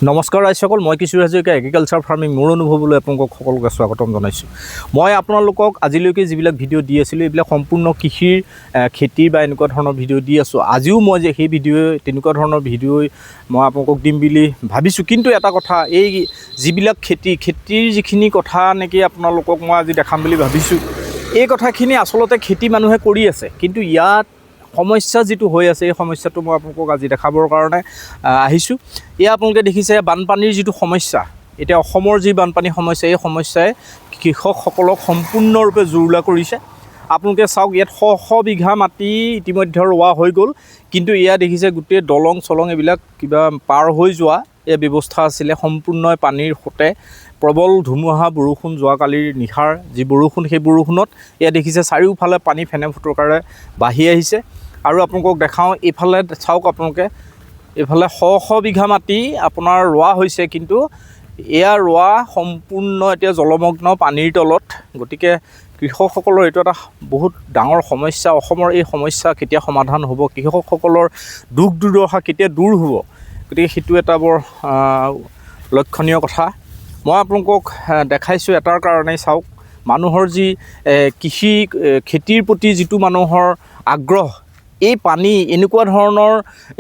নমস্কাৰ ৰাইজসকল, মই কিশোৰ Hazarika agriculture farming মোৰ অনুভৱলৈ আপোনালোকক সকলোকে স্বাগতম জনাইছোঁ। মই আপোনালোকক আজিলৈকে যিবিলাক ভিডিঅ' দি আছিলোঁ এইবিলাক সম্পূৰ্ণ কৃষিৰ খেতিৰ বা এনেকুৱা ধৰণৰ ভিডিঅ' দি আছোঁ। আজিও মই যে সেই ভিডিঅ' তেনেকুৱা ধৰণৰ ভিডিঅ' মই আপোনালোকক দিম বুলি ভাবিছোঁ। কিন্তু এটা কথা, এই যিবিলাক খেতিৰ যিখিনি কথা নেকি আপোনালোকক মই আজি দেখাম বুলি ভাবিছোঁ, এই কথাখিনি আচলতে খেতি মানুহে কৰি আছে, কিন্তু ইয়াত সমস্যা যিটো হৈ আছে এই সমস্যাটো মই আপোনালোকক আজি দেখাবৰ কাৰণে আহিছোঁ। এয়া আপোনালোকে দেখিছে বানপানীৰ যিটো সমস্যা, এতিয়া অসমৰ যি বানপানী সমস্যা, এই সমস্যাই কৃষকসকলক সম্পূৰ্ণৰূপে জুৰুলা কৰিছে। আপোনালোকে চাওক, ইয়াত শ বিঘা মাটি ইতিমধ্যে ৰোৱা হৈ গ'ল, কিন্তু এয়া দেখিছে গোটেই দলং এইবিলাক কিবা পাৰ হৈ যোৱা এই ব্যৱস্থা আছিলে, সম্পূৰ্ণ পানীৰ সোঁতে প্ৰবল ধুমুহা বৰষুণ যোৱাকালিৰ নিশাৰ যি বৰষুণ, সেই বৰষুণত এয়া দেখিছে চাৰিওফালে পানী ফেনে ফুটুকাৰে বাঢ়ি আহিছে। আৰু আপোনালোকক দেখাওঁ, এইফালে চাওক আপোনালোকে, এইফালে শ বিঘা মাটি আপোনাৰ ৰোৱা হৈছে, কিন্তু এয়া ৰোৱা সম্পূৰ্ণ এতিয়া জলমগ্ন পানীৰ তলত। গতিকে কৃষকসকলৰ এইটো এটা বহুত ডাঙৰ সমস্যা। অসমৰ এই সমস্যা কেতিয়া সমাধান হ'ব, কৃষকসকলৰ দুখ দুৰ্দশা কেতিয়া দূৰ হ'ব, গতিকে সেইটো এটা বৰ লক্ষণীয় কথা। মই আপোনালোকক দেখাইছোঁ এটাৰ কাৰণেই, চাওক মানুহৰ যি খেতিৰ প্ৰতি যিটো মানুহৰ আগ্ৰহ, এই পানী এনেকুৱা ধৰণৰ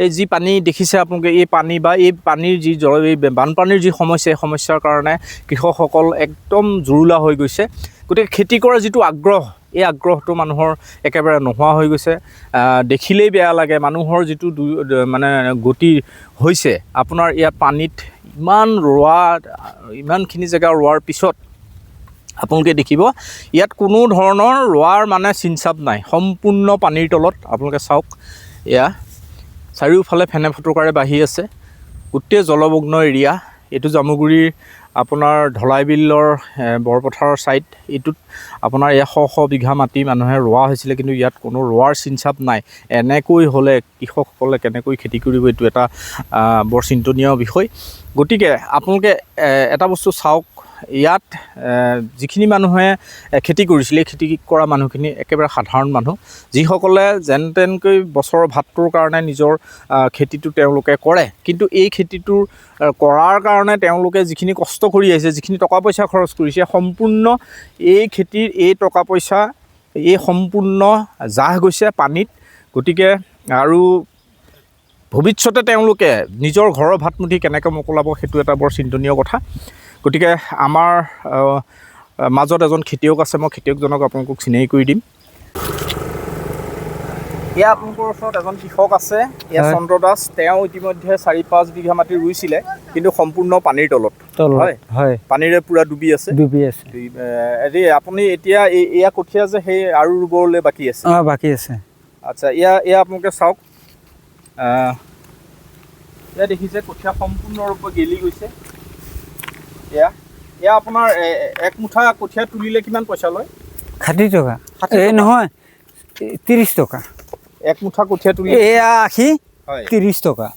এই যি পানী দেখিছে আপোনালোকে, এই পানী বা এই পানীৰ যি এই বানপানীৰ যি সমস্যা, এই সমস্যাৰ কাৰণে কৃষকসকল একদম জুৰুলা হৈ গৈছে। গতিকে খেতি কৰাৰ যিটো আগ্ৰহ, এই আগ্ৰহটো মানুহৰ একেবাৰে নোহোৱা হৈ গৈছে। দেখিলেই বেয়া লাগে মানুহৰ যিটো মানে গতি হৈছে। আপোনাৰ ইয়াত পানীত ইমানখিনি জেগা ৰোৱাৰ পিছত আপোনালোকে দেখিব ইয়াত কোনো ধৰণৰ ৰোৱাৰ মানে চিনচাপ নাই, সম্পূৰ্ণ পানীৰ তলত। আপোনালোকে চাওক, এয়া চাৰিওফালে ফেনে ফুটুকাৰে বাঢ়ি আছে, গোটেই জলমগ্ন এৰিয়া। এইটো জামুগুৰিৰ আপোনাৰ ঢলাই বিলৰ বৰপথাৰৰ ছাইড, এইটোত আপোনাৰ এয়া শ বিঘা মাটি মানুহে ৰোৱা হৈছিলে, কিন্তু ইয়াত কোনো ৰোৱাৰ চিনচাপ নাই। এনেকৈ হ'লে কৃষকসকলে কেনেকৈ খেতি কৰিব, এইটো এটা বৰ চিন্তনীয় বিষয়। গতিকে আপোনালোকে এটা বস্তু চাওক, ইয়াত যিখিনি মানুহে খেতি কৰিছিলে, এই খেতি কৰা মানুহখিনি একেবাৰে সাধাৰণ মানুহ, যিসকলে যেন তেনকৈ বছৰৰ ভাতটোৰ কাৰণে নিজৰ খেতিটো তেওঁলোকে কৰে। কিন্তু এই খেতিটো কৰাৰ কাৰণে তেওঁলোকে যিখিনি কষ্ট কৰি আহিছে, যিখিনি টকা পইচা খৰচ কৰিছে, সম্পূৰ্ণ এই খেতিৰ এই টকা পইচা এই সম্পূৰ্ণ জাহ গৈছে পানীত। গতিকে আৰু ভৱিষ্যতে তেওঁলোকে নিজৰ ঘৰৰ ভাতমুঠি কেনেকৈ মোকলাব, সেইটো এটা বৰ চিন্তনীয় কথা। গতিকে আমাৰ মাজত এজন খেতিয়ক আছে, মই খেতিয়কজনক আপোনালোকক চিনাকি কৰি দিম। এয়া আপোনালোকৰ ওচৰত এজন কৃষক আছে, এয়া চন্দ্ৰ দাস। তেওঁ ইতিমধ্যে 4-5 বিঘা মাটি ৰুইছিলে, কিন্তু সম্পূৰ্ণ পানীৰ তলত। হয়, পানীৰে পূৰা ডুবি আছে। আপুনি এতিয়া এয়া কঠীয়া যে সেই আৰু ৰুবলৈ বাকী আছে? বাকী আছে। আচ্ছা, এয়া আপোনালোকে চাওক, এয়া দেখিছে কঠীয়া সম্পূৰ্ণৰূপে গেলি গৈছে। এয়া আপোনাৰ এক মুঠা কঠীয়া তুলিলে কিমান পইচা লয়? 60 টকা। এই নহয়, 30 টকা এক মুঠা কঠীয়া তুলিলে। এয়া 80, 30 টকা।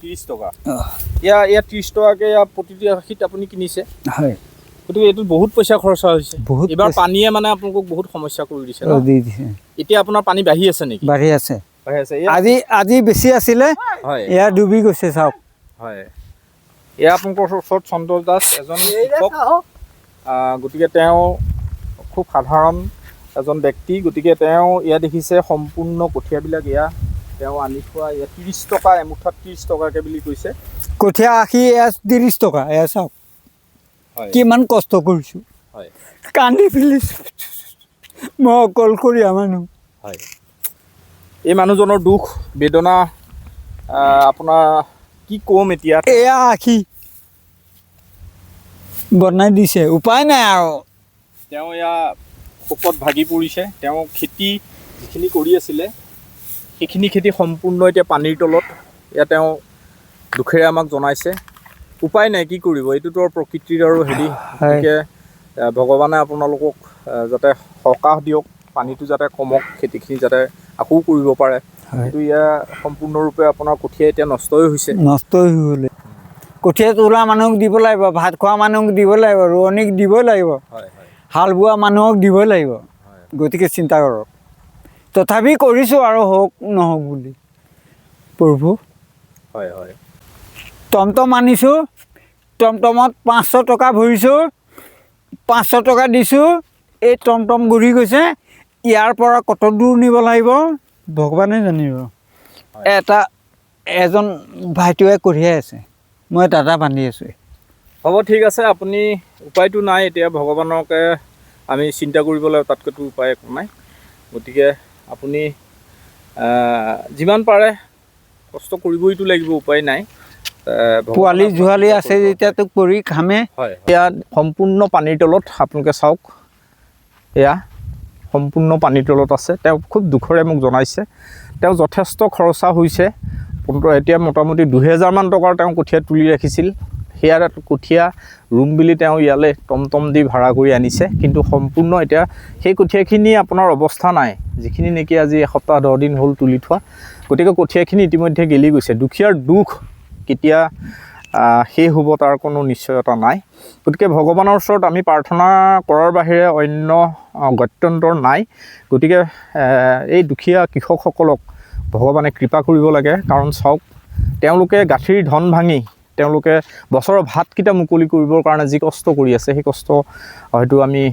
30 টকা। এয়া 30 টকাকৈ প্ৰতিটো আশীত আপুনি কিনিছে? হয়। গতিকে এইটো বহুত পইচা খৰচা হৈছে। এইবাৰ পানীয়ে মানে আপোনালোকক বহুত সমস্যা কৰি দিছে। এতিয়া আপোনাৰ পানী বাঢ়ি আছে নেকি? বাঢ়ি আছে। আজি বেছি আছিলে, এয়া ডুবি গৈছে, চাওক। হয়, এয়া আপোনালোকৰ ওচৰত চন্দ্ৰ দাস এজন কৃষক। গতিকে তেওঁ খুব সাধাৰণ এজন ব্যক্তি। গতিকে তেওঁ এয়া দেখিছে সম্পূৰ্ণ কঠীয়াবিলাক এয়া তেওঁ আনি থোৱা, এয়া 30 টকা এমুঠাত 30 টকাকৈ বুলি কৈছে। কঠীয়া 80, এয়া 30 টকা। এয়া চাওক কিমান কষ্ট কৰিছোঁ, কান্দি পেলাইছোঁ। মই অকলশৰীয়া মানুহ। হয়, এই মানুহজনৰ দুখ বেদনা আপোনাৰ কি ক'ম এতিয়া। এয়া 80 বনাই দিছে, উপায় নাই আৰু। তেওঁ এয়া শোকত ভাগি পৰিছে। তেওঁ খেতি যিখিনি কৰি আছিলে, সেইখিনি খেতি সম্পূৰ্ণ এতিয়া পানীৰ তলত। এয়া তেওঁ দুখেৰে আমাক জনাইছে। উপায় নাই, কি কৰিব, এইটোতো প্ৰকৃতিৰ আৰু হেৰি। গতিকে ভগৱানে আপোনালোকক যাতে সকাহ দিয়ক, পানীটো যাতে কমক, খেতিখিনি যাতে আকৌ কৰিব পাৰে। কিন্তু এয়া সম্পূৰ্ণৰূপে আপোনাৰ কঠীয়া এতিয়া নষ্টই হৈছে। কঠীয়া তোলা মানুহক দিব লাগিব, ভাত খোৱা মানুহক দিব লাগিব, ৰোৱনীক দিব লাগিব, হাল বোৱা মানুহক দিব লাগিব। গতিকে চিন্তা কৰক। তথাপি কৰিছোঁ আৰু হওক নহওক বুলি, প্ৰভু। হয়। টমটম আনিছোঁ, টমটমত 500 টকা ভৰিছোঁ, 500 টকা দিছোঁ, এই টমটম ঘূৰি গৈছে। ইয়াৰ পৰা কত দূৰ নিব লাগিব ভগৱানে জানিব। এজন ভাইটিয়ে কঢ়িয়াই আছে, মই দাদা বান্ধি আছোঁ। হ'ব, ঠিক আছে। আপুনি উপায়টো নাই এতিয়া, ভগৱানকে আমি চিন্তা কৰিবলৈ তাতকৈতো উপায় একো নাই। গতিকে আপুনি যিমান পাৰে কষ্ট কৰিবইতো লাগিব, উপায় নাই। পোৱালি জোহালি আছে যেতিয়াতো কৰি খামে। হয়, এয়া সম্পূৰ্ণ পানীৰ তলত আপোনালোকে চাওক, এয়া সম্পূৰ্ণ পানীৰ তলত আছে। তেওঁ খুব দুখৰে মোক জনাইছে, তেওঁ যথেষ্ট খৰচা হৈছে। এতিয়া মোটামুটি 2000 মান টকাৰ তেওঁ কঠীয়া তুলি ৰাখিছিল। সেয়া কঠীয়া ৰুম বুলি তেওঁ ইয়ালৈ টমটম দি ভাড়া কৰি আনিছে, কিন্তু সম্পূৰ্ণ এতিয়া সেই কঠীয়াখিনি আপোনাৰ অৱস্থা নাই, যিখিনি নেকি আজি এসপ্তাহ 10 দিন হ'ল তুলি থোৱা। গতিকে কঠীয়াখিনি ইতিমধ্যে গেলি গৈছে। দুখীয়াৰ দুখ কেতিয়া শেষ হ'ব তাৰ কোনো নিশ্চয়তা নাই। গতিকে ভগৱানৰ ওচৰত আমি প্ৰাৰ্থনা কৰাৰ বাহিৰে অন্য গত্যন্তৰ নাই। গতিকে এই দুখীয়া কৃষকসকলক ভগৱানে কৃপা কৰিব লাগে। কাৰণ চাওক, তেওঁলোকে গাঁঠিৰ ধন ভাঙি তেওঁলোকে বছৰৰ ভাতকেইটা মুকলি কৰিবৰ কাৰণে যি কষ্ট কৰি আছে, সেই কষ্ট হয়তো আমি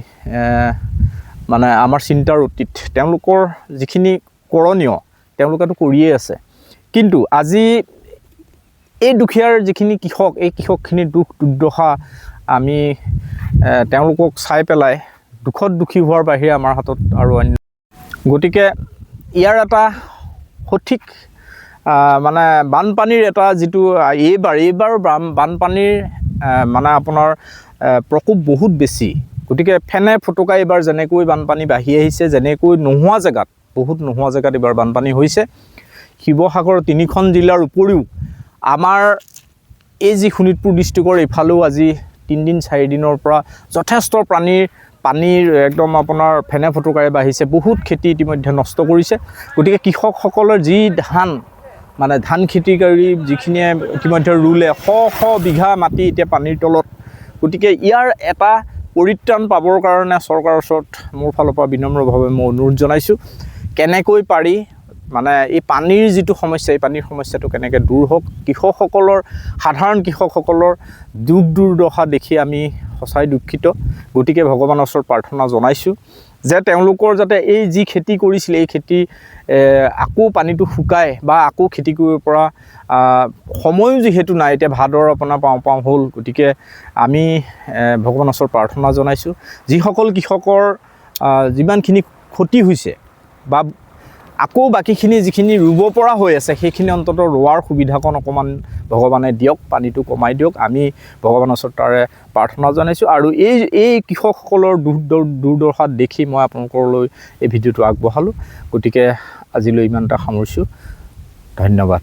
মানে আমাৰ চিন্তাৰ অতীত। তেওঁলোকৰ যিখিনি কৰণীয় তেওঁলোকেতো কৰিয়ে আছে, কিন্তু আজি এই দুখীয়াৰ যিখিনি কৃষক, এই কৃষকখিনিৰ দুখ দুৰ্দশা আমি তেওঁলোকক চাই পেলাই দুখত দুখী হোৱাৰ বাহিৰে আমাৰ হাতত আৰু অন্য। গতিকে ইয়াৰ এটা সঠিক মানে বানপানীৰ এটা যিটো এইবাৰ বানপানীৰ মানে আপোনাৰ প্ৰকোপ বহুত বেছি। গতিকে ফেনে ফটকা এইবাৰ যেনেকৈ বানপানী বাঢ়ি আহিছে, যেনেকৈ নোহোৱা জেগাত, বহুত নোহোৱা জেগাত এইবাৰ বানপানী হৈছে। শিৱসাগৰ 3খন জিলাৰ উপৰিও আমাৰ এই যি শোণিতপুৰ ডিষ্ট্ৰিক্টৰ এইফালেও আজি 3 দিন 4 দিনৰ পৰা যথেষ্ট পানীৰ একদম আপোনাৰ ফেনে ফটকাৰে বাঢ়িছে। বহুত খেতি ইতিমধ্যে নষ্ট কৰিছে। গতিকে কৃষকসকলৰ যি ধান খেতি কৰি যিখিনিয়ে ইতিমধ্যে ৰুলে, শ বিঘা মাটি এতিয়া পানীৰ তলত। গতিকে ইয়াৰ এটা পৰিত্ৰাণ পাবৰ কাৰণে চৰকাৰৰ ওচৰত মোৰ ফালৰ পৰা বিনম্ৰভাৱে মই অনুৰোধ জনাইছোঁ, কেনেকৈ পাৰি মানে এই পানীৰ যিটো সমস্যা, এই পানীৰ সমস্যাটো কেনেকৈ দূৰ হওক। কৃষকসকলৰ, সাধাৰণ কৃষকসকলৰ দুখ দুৰ্দশা দেখি আমি সঁচাই দুখিত। গতিকে ভগৱানৰ ওচৰত প্ৰাৰ্থনা জনাইছোঁ যে তেওঁলোকৰ যাতে এই যি খেতি কৰিছিলে, এই খেতি আকৌ পানীটো শুকাই বা আকৌ খেতি কৰিব পৰা সময়ো যিহেতু নাই, এতিয়া ভাদৰ আপোনাৰ পাওঁ হ'ল। গতিকে আমি ভগৱানৰ ওচৰত প্ৰাৰ্থনা জনাইছোঁ, যিসকল কৃষকৰ যিমানখিনি ক্ষতি হৈছে বা আকৌ বাকীখিনি যিখিনি ৰুব পৰা হৈ আছে, সেইখিনি অন্ততঃ ৰোৱাৰ সুবিধাকণ অকণমান ভগৱানে দিয়ক, পানীটো কমাই দিয়ক। আমি ভগৱানৰ ওচৰত তাৰে প্ৰাৰ্থনা জনাইছোঁ। আৰু এই কৃষকসকলৰ দুৰ্দশা দেখি মই আপোনালোকলৈ এই ভিডিঅ'টো আগবঢ়ালোঁ। গতিকে আজিলৈ ইমানটা সামৰিছোঁ। ধন্যবাদ।